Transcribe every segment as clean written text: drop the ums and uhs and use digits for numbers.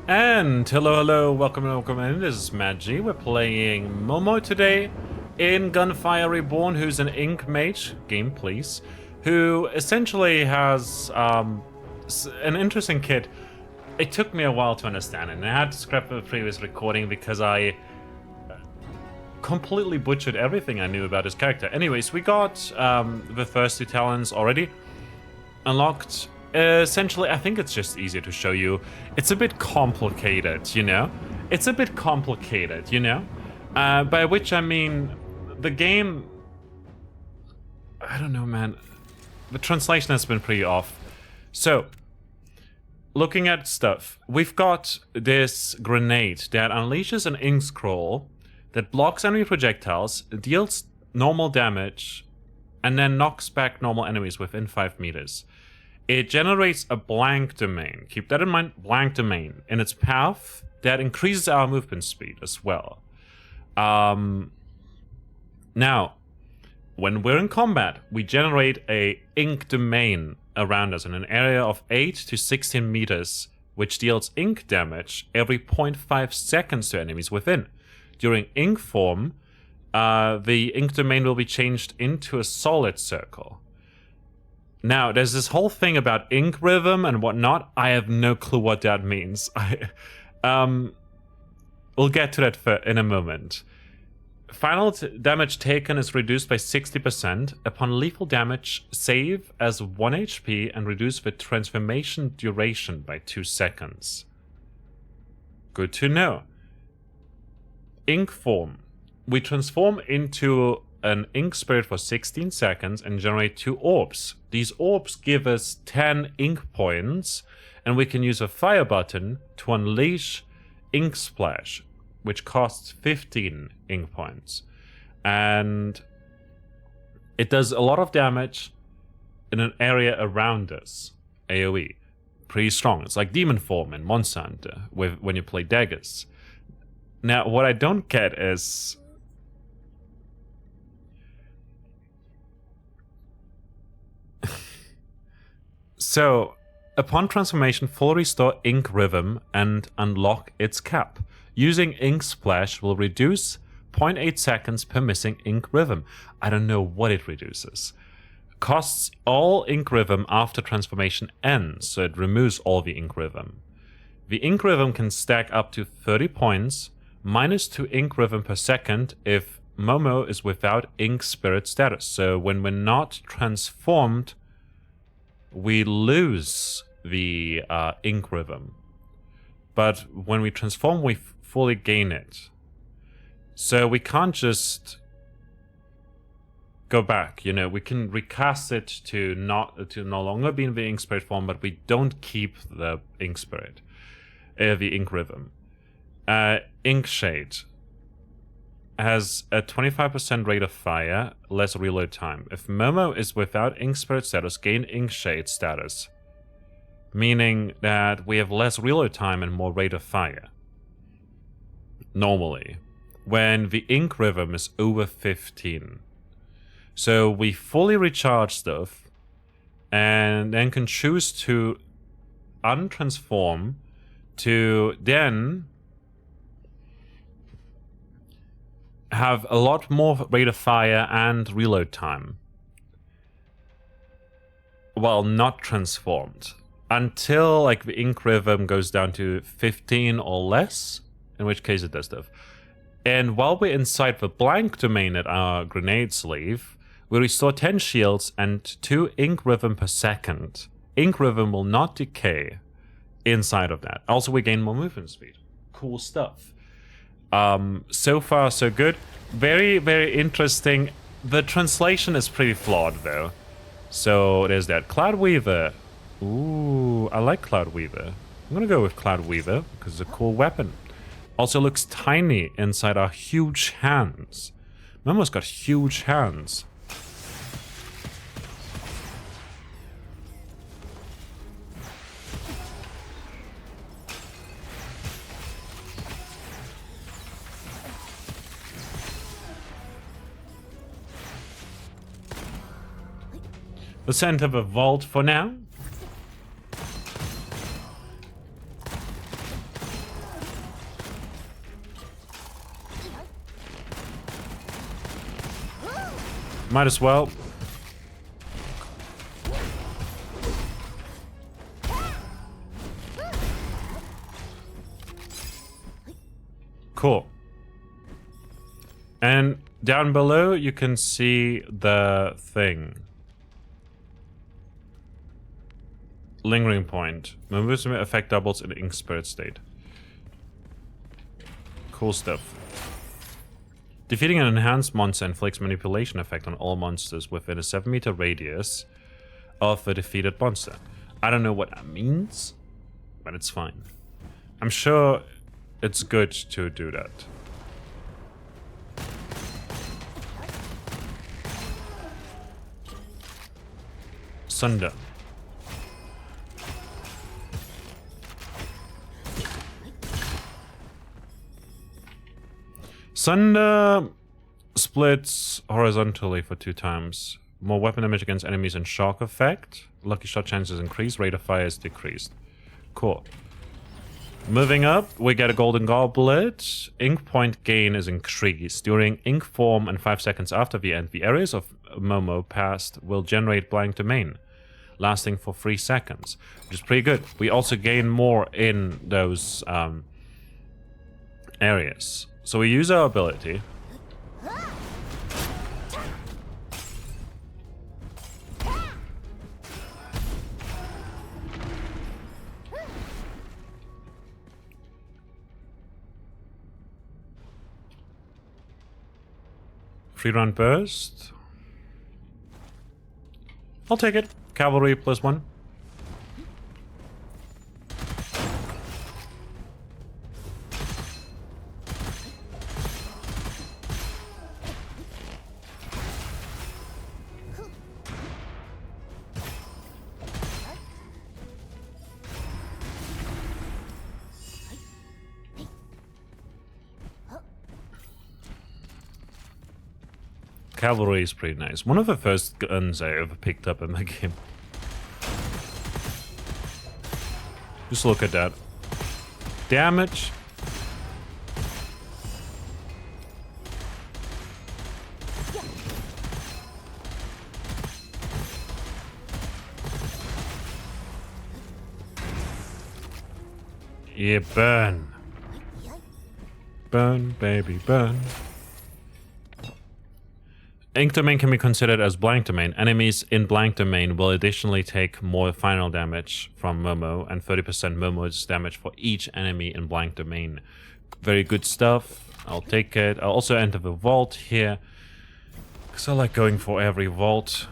And hello, welcome in. This is Magi. We're playing Momo today in Gunfire Reborn, who's an Ink Mage, game please, who essentially has an interesting kit. It took me a while to understand it, and I had to scrap the previous recording because I completely butchered everything I knew about his character. Anyways, we got the first two talents already unlocked. Essentially, I think it's just easier to show you. It's a bit complicated, you know? It's a bit complicated, you know? By which I mean, the game... I don't know, man. The translation has been pretty off. So, looking at stuff, we've got this grenade that unleashes an ink scroll that blocks enemy projectiles, deals normal damage, and then knocks back normal enemies within 5 meters. It generates a blank domain. Keep that in mind, blank domain. In its path, that increases our movement speed as well. Now, when we're in combat, we generate a ink domain around us in an area of 8 to 16 meters, which deals ink damage every 0.5 seconds to enemies within. During ink form, the ink domain will be changed into a solid circle. Now, there's this whole thing about ink rhythm and whatnot. I have no clue what that means. We'll get to that in a moment. Final damage taken is reduced by 60%. Upon lethal damage, save as 1 HP and reduce the transformation duration by 2 seconds. Good to know. Ink form. We transform into an ink spirit for 16 seconds and generate 2 orbs. These orbs give us 10 ink points, and we can use a fire button to unleash Ink Splash, which costs 15 ink points. And it does a lot of damage in an area around us. AoE. Pretty strong. It's like Demon Form in Monster Hunter when you play daggers. Now, what I don't get is... So, upon transformation, fully restore ink rhythm and unlock its cap. Using Ink Splash will reduce 0.8 seconds per missing ink rhythm. I don't know what it reduces. Costs all ink rhythm after transformation ends, so it removes all the ink rhythm. The ink rhythm can stack up to 30 points, minus 2 ink rhythm per second if Momo is without ink spirit status. So when we're not transformed, we lose the ink rhythm. But when we transform, we fully gain it. So we can't just go back, you know, we can recast it to no longer be in the ink spirit form, but we don't keep the ink spirit, the ink rhythm. Ink Shade has a 25% rate of fire, less reload time. If Momo is without ink spirit status, gain Ink Shade status, meaning that we have less reload time and more rate of fire. Normally, when the ink rhythm is over 15. So we fully recharge stuff and then can choose to untransform to then have a lot more rate of fire and reload time while not transformed until like the ink rhythm goes down to 15 or less, in which case it does stuff. And while we're inside the blank domain at our grenade sleeve, we restore 10 shields and 2 ink rhythm per second. Ink rhythm will not decay inside of that. Also, we gain more movement speed. Cool stuff. So far, so good. Very, very interesting. The translation is pretty flawed, though. So there's that. Cloud Weaver. Ooh, I like Cloud Weaver. I'm gonna go with Cloud Weaver because it's a cool weapon. Also looks tiny inside our huge hands. Momo's got huge hands. Let's enter the vault for now. Might as well. Cool. And down below, you can see the thing. Lingering point. Movement effect doubles in ink spirit state. Cool stuff. Defeating an enhanced monster inflicts manipulation effect on all monsters within a 7-meter radius of a defeated monster. I don't know what that means, but it's fine. I'm sure it's good to do that. Sunder. Sunder splits horizontally for 2 times. More weapon damage against enemies and shock effect. Lucky shot chances increase. Rate of fire is decreased. Cool. Moving up, we get a golden goblet. Ink point gain is increased. During ink form and 5 seconds after the end, the areas of Momo passed will generate blank domain, lasting for 3 seconds, which is pretty good. We also gain more in those areas. So we use our ability. Free round burst. I'll take it. Cavalry +1. Cavalry is pretty nice. One of the first guns I ever picked up in the game. Just look at that. Damage. Yeah, burn. Burn, baby, burn. Ink domain can be considered as blank domain. Enemies in blank domain will additionally take more final damage from Momo and 30% Momo's damage for each enemy in blank domain. Very good stuff. I'll take it. I'll also enter the vault here, because I like going for every vault.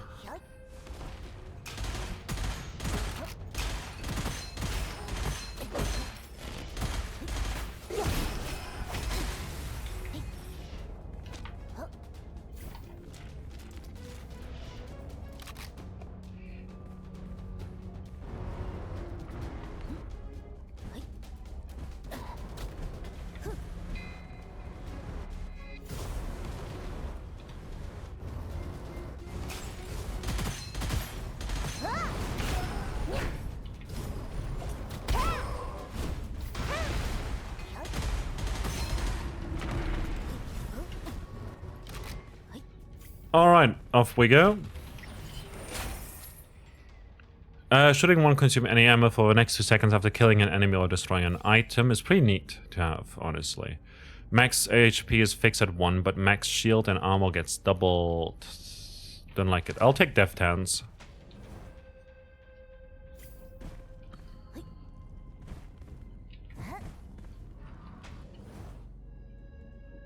Alright, off we go. Shooting won't consume any ammo for the next 2 seconds after killing an enemy or destroying an item is pretty neat to have, honestly. Max HP is fixed at 1, but max shield and armor gets doubled. Don't like it. I'll take Deft Hands.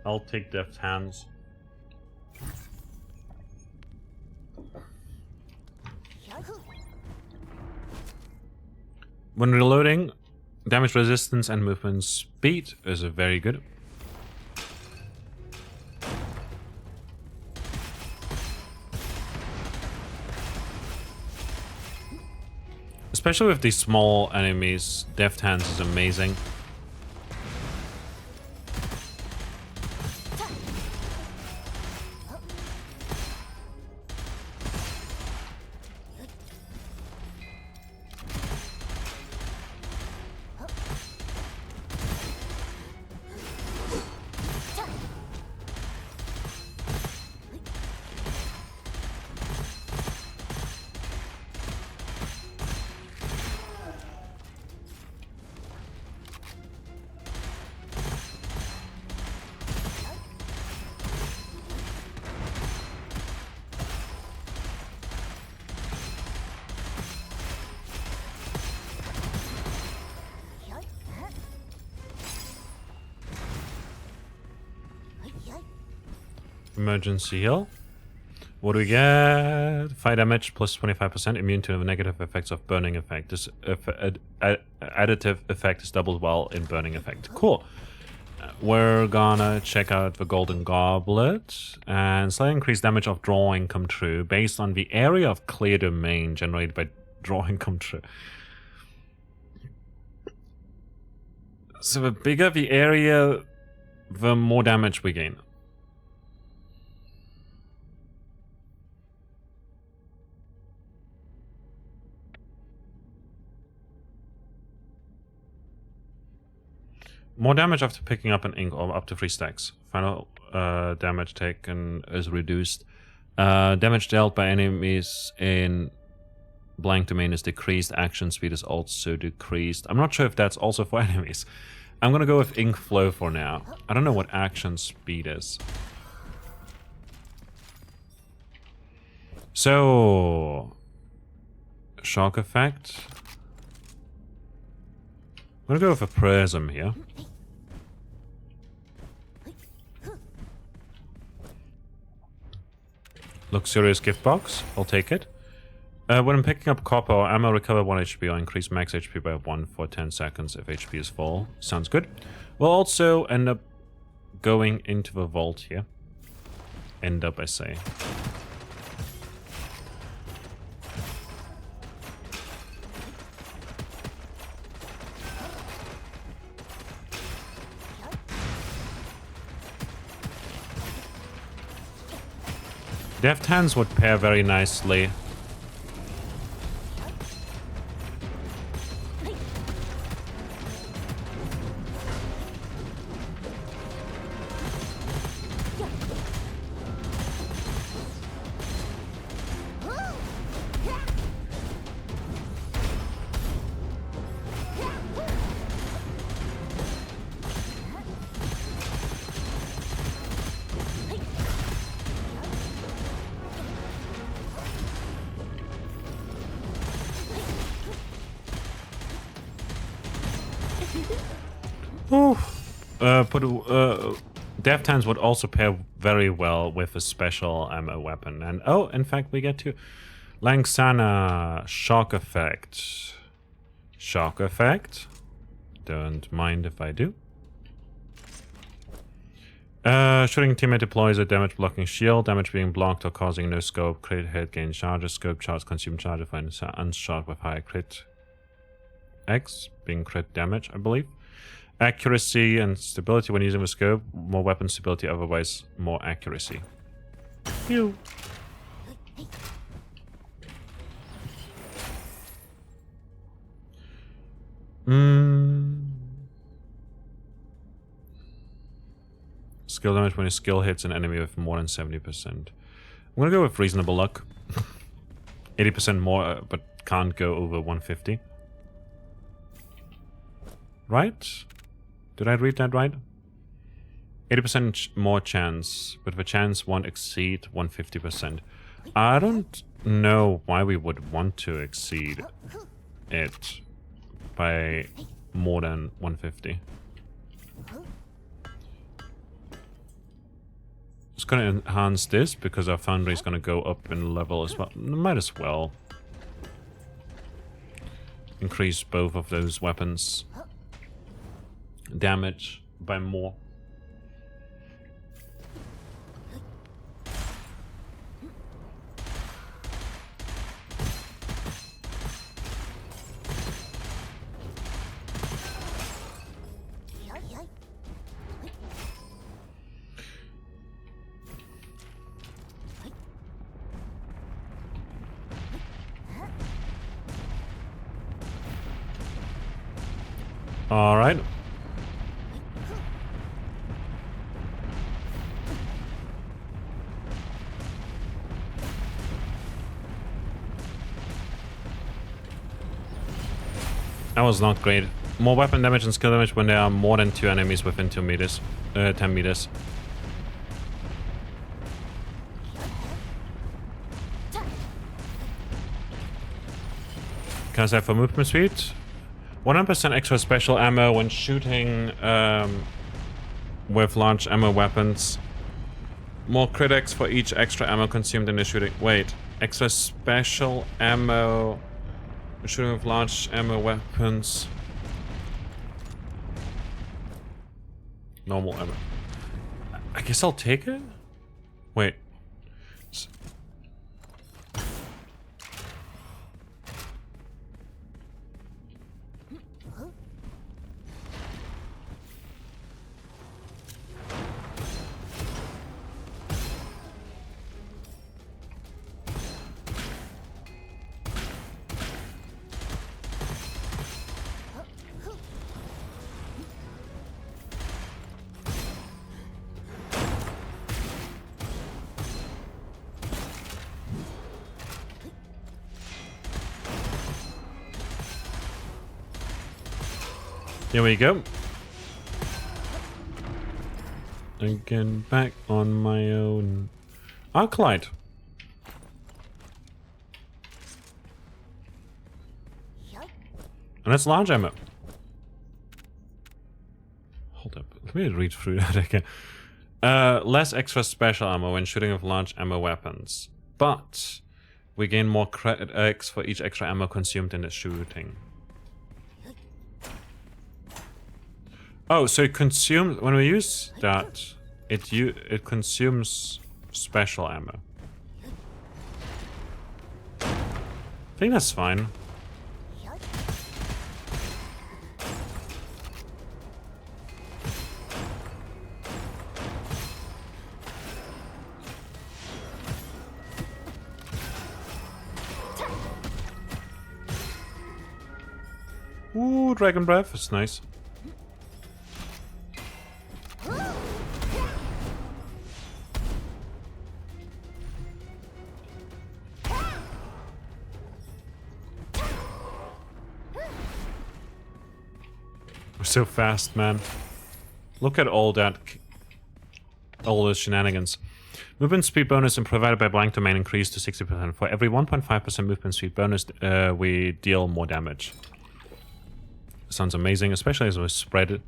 I'll take Deft Hands. When reloading, damage resistance and movement speed is very good. Especially with these small enemies, Deft Hands is amazing. Emergency heal. What do we get? Fire damage plus 25%, immune to the negative effects of burning effect. This additive effect is doubled while in burning effect. Cool. We're gonna check out the golden goblet and slightly increase damage of drawing come true based on the area of clear domain generated by drawing come true. So the bigger the area, the more damage we gain. More damage after picking up an ink or up to 3 stacks. Final damage taken is reduced. Damage dealt by enemies in blank domain is decreased. Action speed is also decreased. I'm not sure if that's also for enemies. I'm gonna go with ink flow for now. I don't know what action speed is. So... shock effect. I'm gonna go with a prism here. Luxurious gift box. I'll take it. When I'm picking up copper or ammo, recover 1 HP or increase max HP by 1 for 10 seconds if HP is full. Sounds good. We'll also end up going into the vault here. End up, I say. Deft hands would pair very nicely. Deft hands would also pair very well with a special ammo weapon. And oh, in fact, we get to Langsana shock effect. Shock effect. Don't mind if I do. Shooting teammate deploys a damage blocking shield. Damage being blocked or causing no scope. Crit hit gain charges. Scope charge consume charge when unshot with high crit. X being crit damage, I believe. Accuracy and stability when using the scope. More weapon stability, otherwise more accuracy. Phew. Skill damage when a skill hits an enemy with more than 70%. I'm gonna go with reasonable luck. 80% more, but can't go over 150. Right? Did I read that right? 80% more chance, but the chance won't exceed 150%. I don't know why we would want to exceed it by more than 150. Just gonna enhance this because our foundry is gonna go up in level as well. Might as well increase both of those weapons damage by more. All right. That was not great. More weapon damage and skill damage when there are more than 2 enemies within 2 meters. 10 meters. Can I say for movement speed? 100% extra special ammo when shooting with large ammo weapons. More critics for each extra ammo consumed in the shooting. Wait, extra special ammo. Shooting with large ammo weapons. Normal ammo. I guess I'll take it? Wait. Here we go. Again, back on my own. Arclight. And that's large ammo. Hold up. Let me read through that again. Less extra special ammo when shooting with large ammo weapons. But we gain more credits for each extra ammo consumed in the shooting. Oh, so it consumes, when we use that, it consumes special ammo. I think that's fine. Ooh, Dragon Breath, that's nice. So fast, man. Look at all that, all those shenanigans. Movement speed bonus and provided by blank domain increased to 60%. For every 1.5% movement speed bonus, we deal more damage. Sounds amazing, especially as we spread it.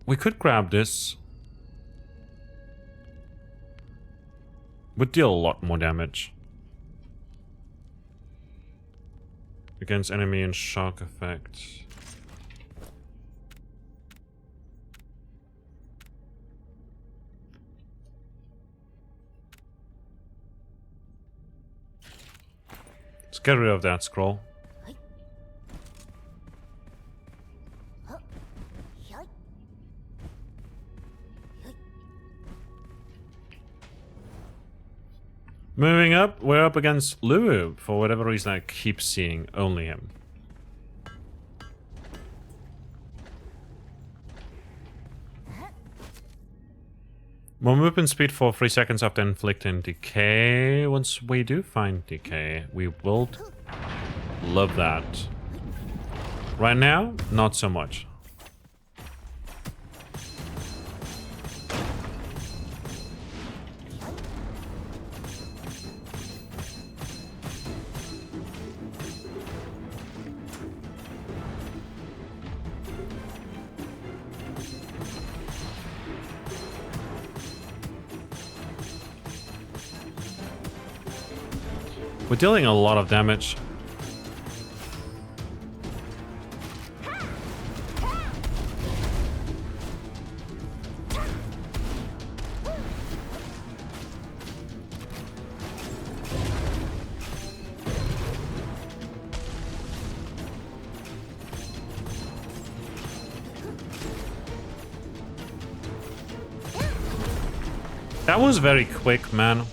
We could grab this. Would deal a lot more damage. Against enemy and shock effect. Let's get rid of that scroll. Moving up, we're up against Lulu. For whatever reason, I keep seeing only him. More movement speed for 3 seconds after inflicting decay. Once we do find decay, we will love that. Right now, not so much. We're dealing a lot of damage. That was very quick, man.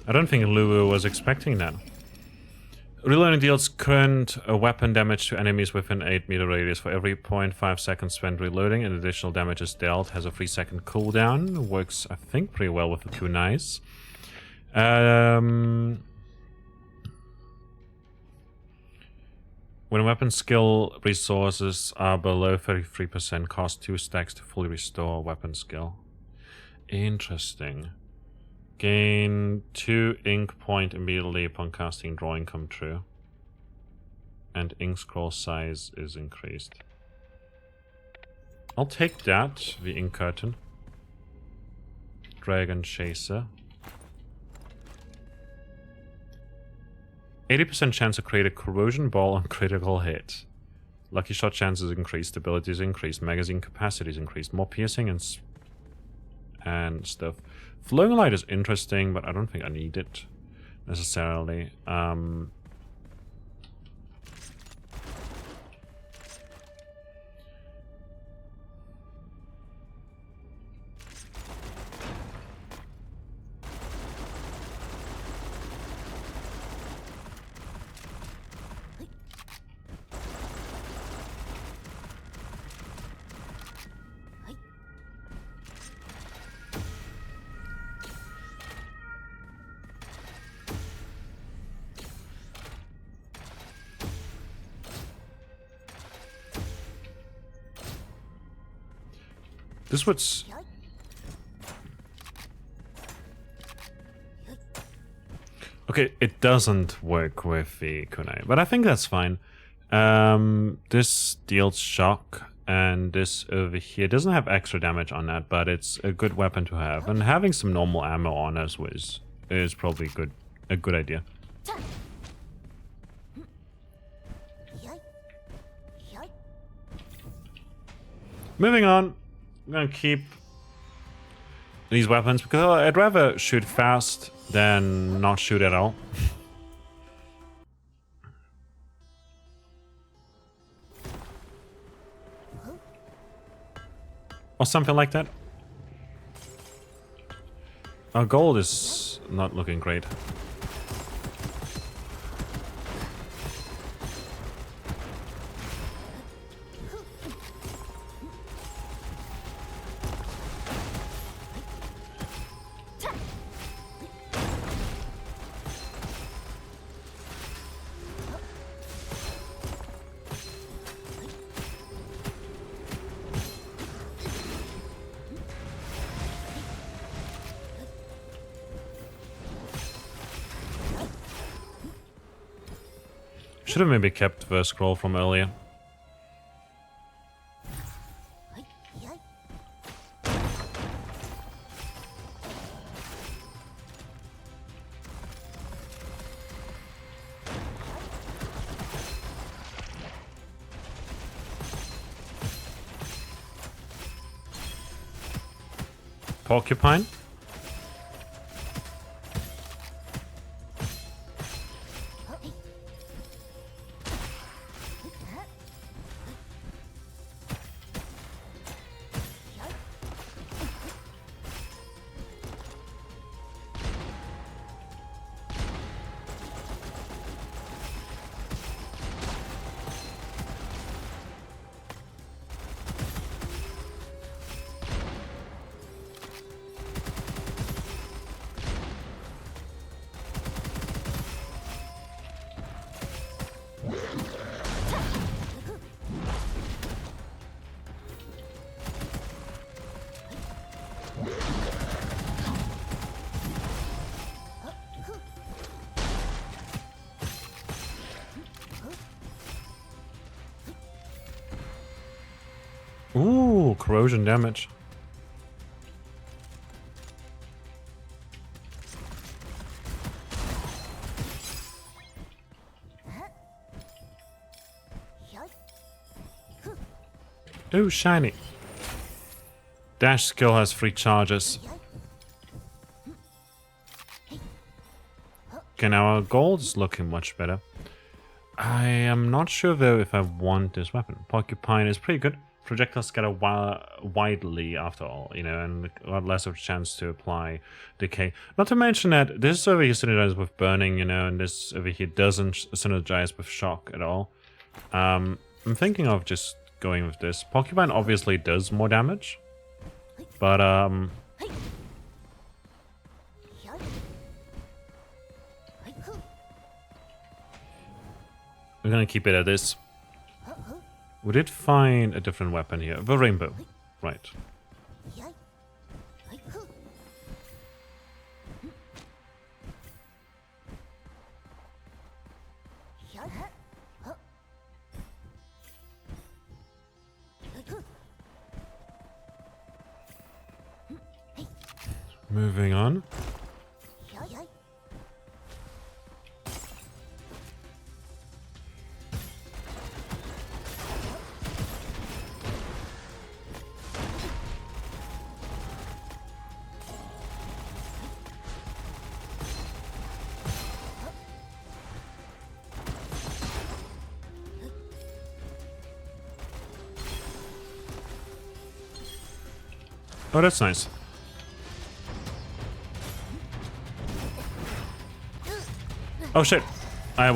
I don't think Lulu was expecting that. Reloading deals current weapon damage to enemies within 8-meter radius. For every 0.5 seconds spent reloading, and additional damage is dealt. Has a 3-second cooldown. Works, I think, pretty well with the kunais. When weapon skill resources are below 33%, cost 2 stacks to fully restore weapon skill. Interesting. Gain 2 ink point immediately upon casting drawing come true. And ink scroll size is increased. I'll take that, the ink curtain. Dragon chaser. 80% chance to create a corrosion ball on critical hit. Lucky shot chances increased, abilities increased, magazine capacities increased, more piercing and stuff. Flowing light is interesting, but I don't think I need it necessarily. This would... Okay, it doesn't work with the kunai, but I think that's fine. This deals shock, and this over here doesn't have extra damage on that, but it's a good weapon to have. And having some normal ammo on us is probably a good idea. Moving on. I'm gonna keep these weapons because I'd rather shoot fast than not shoot at all. Or something like that. Our gold is not looking great. Should have maybe kept the scroll from earlier. Porcupine. Ooh, corrosion damage. Ooh, shiny. Dash skill has 3 charges. Okay, now our gold is looking much better. I am not sure though if I want this weapon. Porcupine is pretty good. Projectiles scatter widely after all, you know, and a lot less of a chance to apply decay. Not to mention that this over here synergizes with burning, you know, and this over here doesn't synergize with shock at all. I'm thinking of just going with this. Porcupine obviously does more damage, but we're gonna keep it at this. We did find a different weapon here. The rainbow. Right. Moving on. Oh, that's nice. Oh shit. I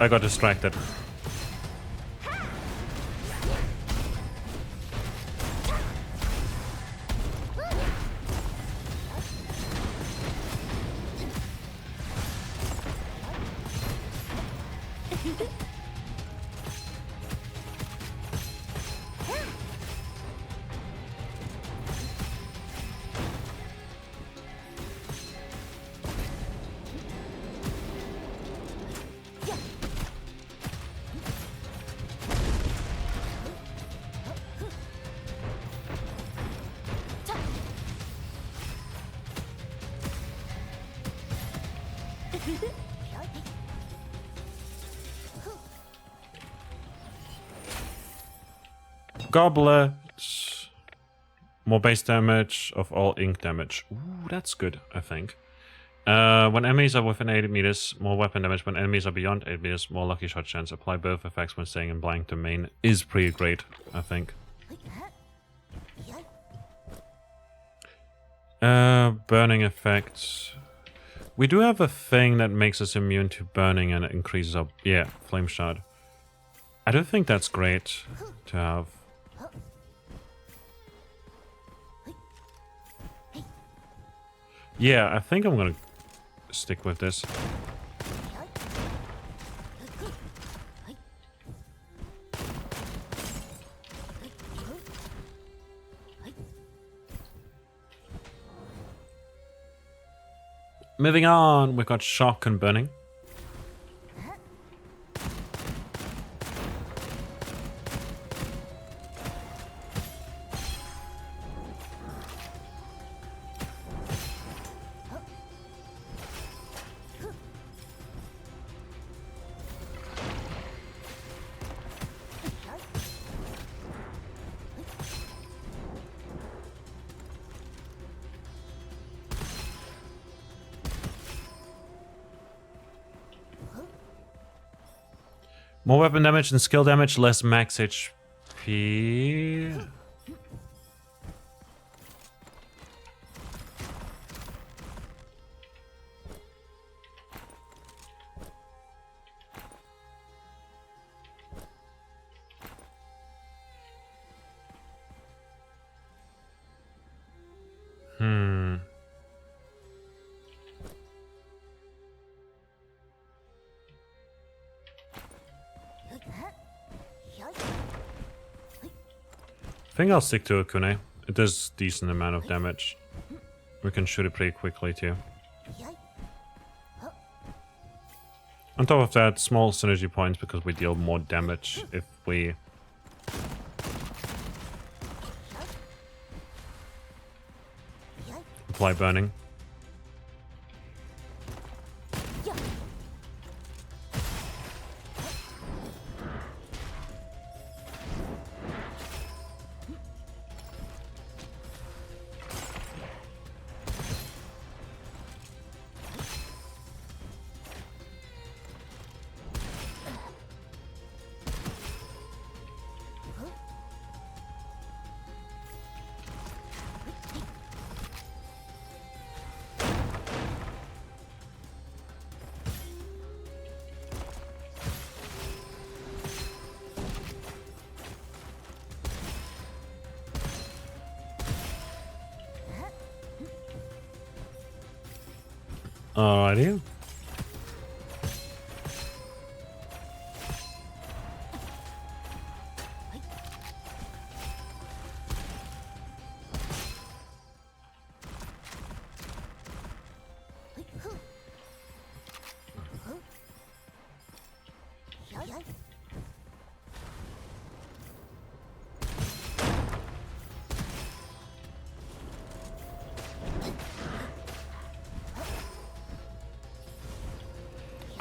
got distracted. Goblet. More base damage of all ink damage. Ooh, that's good, I think. When enemies are within 80 meters, more weapon damage. When enemies are beyond 8 meters, more lucky shot chance. Apply both effects when staying in blank domain. Is pretty great, I think. Burning effect. We do have a thing that makes us immune to burning and it increases our... Yeah, flame shard. I don't think that's great to have. Yeah, I think I'm gonna stick with this. Moving on, we've got shock and burning. More weapon damage and skill damage, less max HP. I think I'll stick to a Kune. It does decent amount of damage. We can shoot it pretty quickly too. On top of that, small synergy points because we deal more damage if we... apply burning. Alrighty.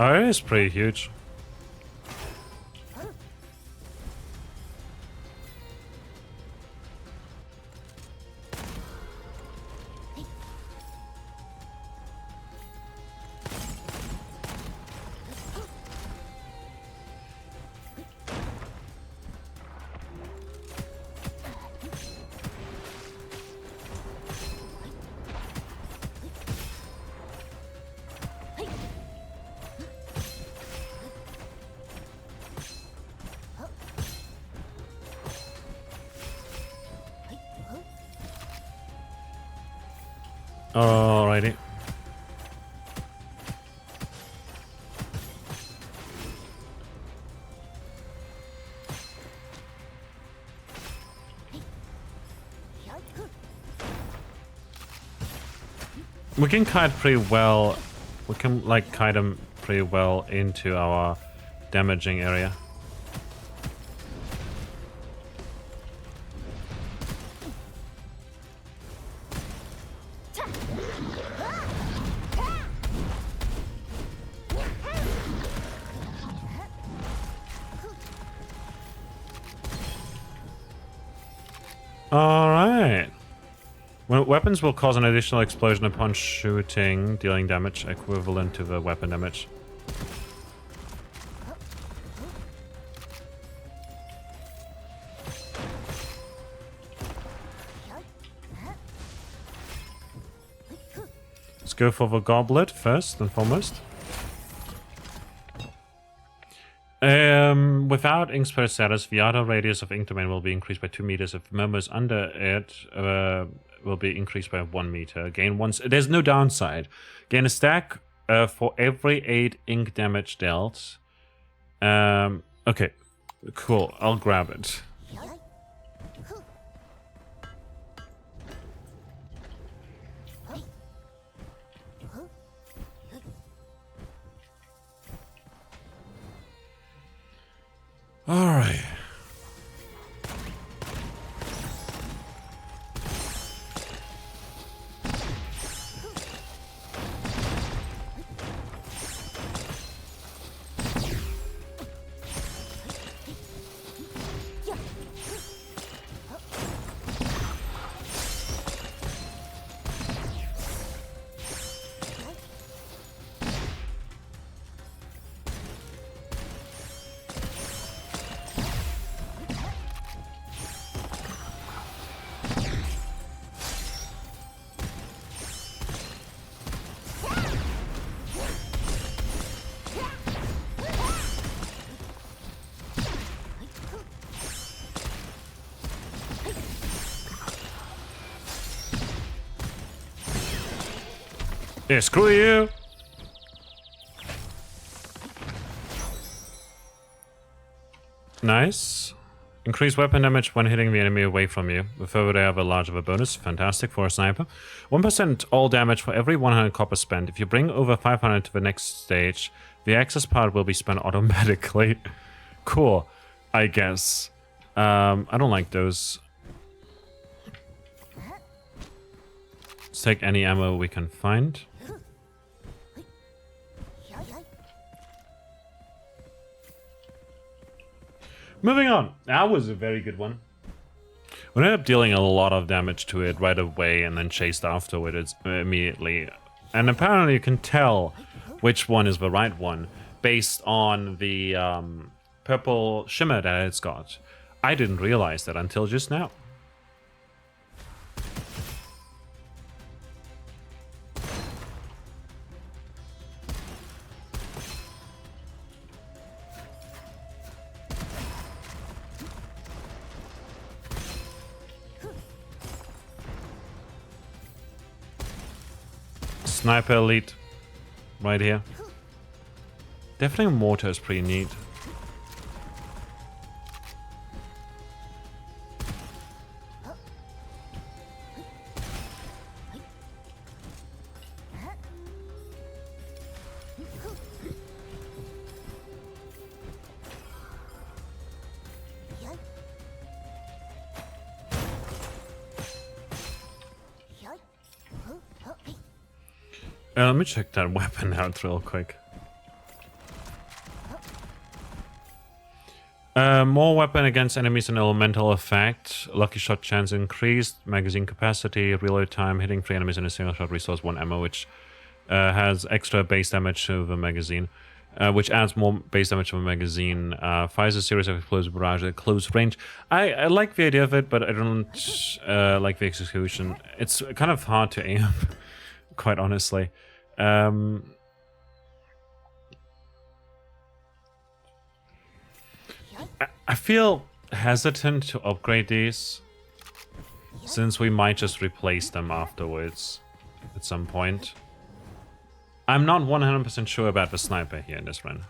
Oh, it is pretty huge. Alrighty. We can kite pretty well. We can like kite them pretty well into our damaging area. Alright. Weapons will cause an additional explosion upon shooting, dealing damage equivalent to the weapon damage. Let's go for the goblet first and foremost. Without ink spread status, the outer radius of ink domain will be increased by 2 meters. If Momo is under it, will be increased by 1 meter. Gain once. There's no downside. Gain a stack for every 8 ink damage dealt. Okay, cool. I'll grab it. All right. Yeah, screw you! Nice. Increase weapon damage when hitting the enemy away from you. The further they have, the larger the bonus. Fantastic for a sniper. 1% all damage for every 100 copper spent. If you bring over 500 to the next stage, the excess part will be spent automatically. Cool, I guess. I don't like those. Let's take any ammo we can find. Moving on. That was a very good one. We ended up dealing a lot of damage to it right away and then chased afterwards immediately. And apparently you can tell which one is the right one based on the purple shimmer that it's got. I didn't realize that until just now. Sniper elite right here. Definitely mortar is pretty neat. Let me check that weapon out real quick. More weapon against enemies and elemental effect. Lucky shot chance increased. Magazine capacity. Reload time. Hitting 3 enemies in a single shot restores 1 ammo, which has extra base damage to the magazine. Which adds more base damage to the magazine. Fires a series of explosive barrage at close range. I like the idea of it, but I don't like the execution. It's kind of hard to aim, quite honestly. I feel hesitant to upgrade these, since we might just replace them afterwards at some point. I'm not 100% sure about the sniper here in this run.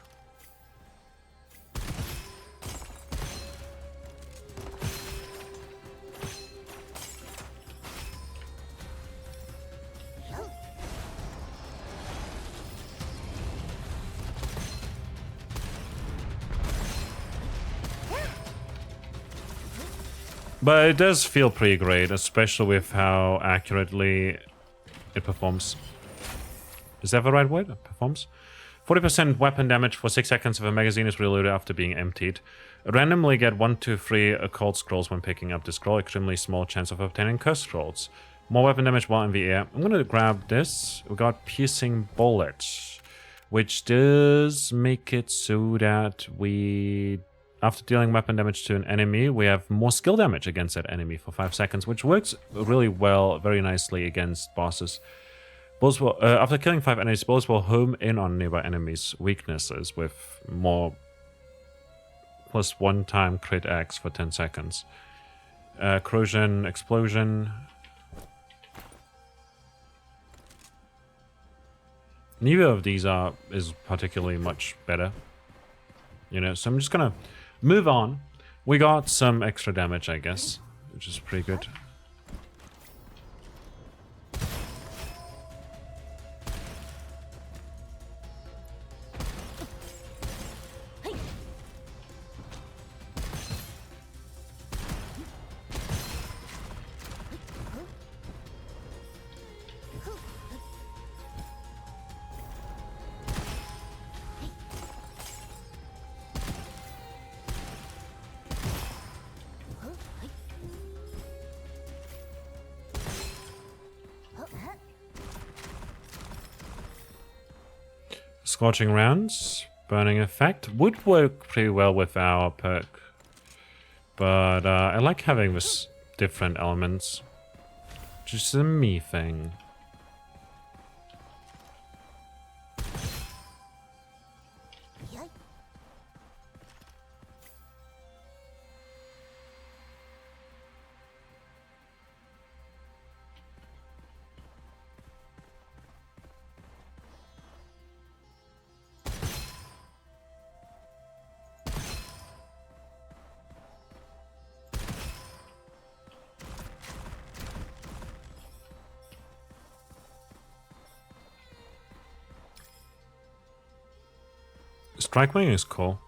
But it does feel pretty great, especially with how accurately it performs. Is that the right word? Performs? 40% weapon damage for 6 seconds if a magazine is reloaded after being emptied. Randomly get 1 to 3 occult scrolls when picking up the scroll. Extremely small chance of obtaining cursed scrolls. More weapon damage while in the air. I'm gonna grab this. We got piercing bullets, which does make it so that we, after dealing weapon damage to an enemy, we have more skill damage against that enemy for 5 seconds, which works really well, very nicely against bosses. Bullets will, after killing 5 enemies, bullets will home in on nearby enemies' weaknesses with more +1 time crit X for 10 seconds. Corrosion, explosion. Neither of these is particularly much better. You know, so I'm just gonna move on. We got some extra damage, I guess, which is pretty good. Scorching rounds, burning effect would work pretty well with our perk, but I like having this different elements. Just a me thing. Strike wing is cool.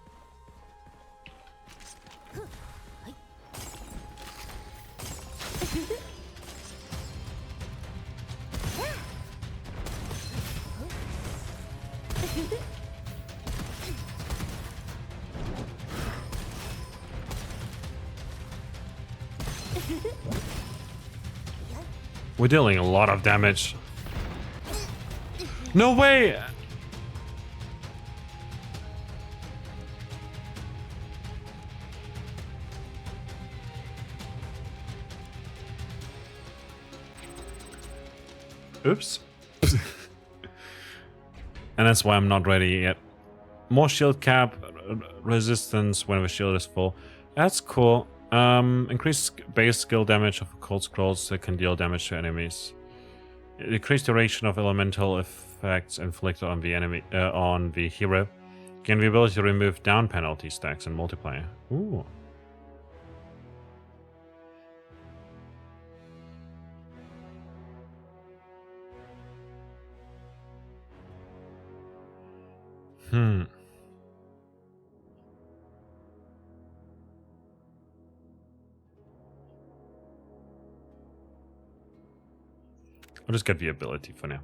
We're dealing a lot of damage. No way! Oops. And that's why I'm not ready yet. More shield cap, resistance when the shield is full. That's cool. Increased base skill damage of occult scrolls that can deal damage to enemies. Decreased duration of elemental effects inflicted on the enemy, on the hero. Gain the ability to remove down penalty stacks in multiplayer. Ooh. I'll just get the ability for now.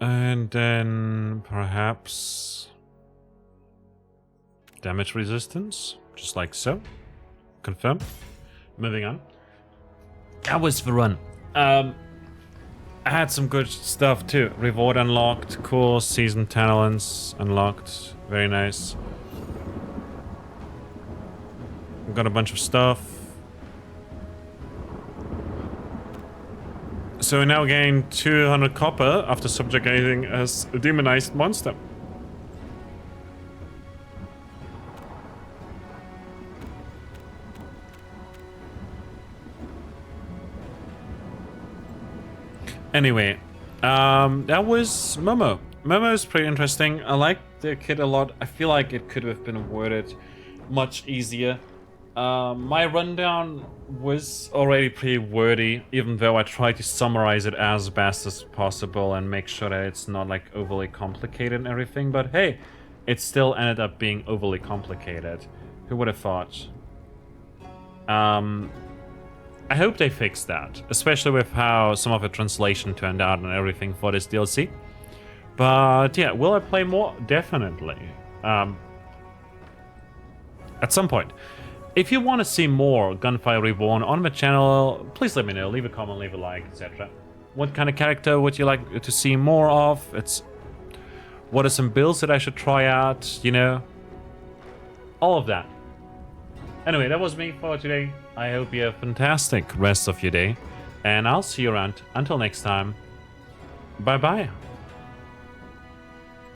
And then perhaps damage resistance, just like so. Confirm. Moving on. That was the run. I had some good stuff too. Reward unlocked, cool. Season talents unlocked, very nice. Got a bunch of stuff. So we now gain 200 copper after subjugating as a demonized monster. Anyway, that was Momo. Momo is pretty interesting. I like the kit a lot. I feel like it could have been worded much easier. My rundown was already pretty wordy, even though I tried to summarize it as best as possible and make sure that it's not like overly complicated and everything, but hey, it still ended up being overly complicated. Who would have thought? I hope they fix that, especially with how some of the translation turned out and everything for this DLC. But yeah, will I play more? Definitely. At some point. If you want to see more Gunfire Reborn on the channel, please let me know. Leave a comment, leave a like, etc. What kind of character would you like to see more of? What are some builds that I should try out, you know? All of that. Anyway, that was me for today. I hope you have a fantastic rest of your day. And I'll see you around. Until next time. Bye-bye.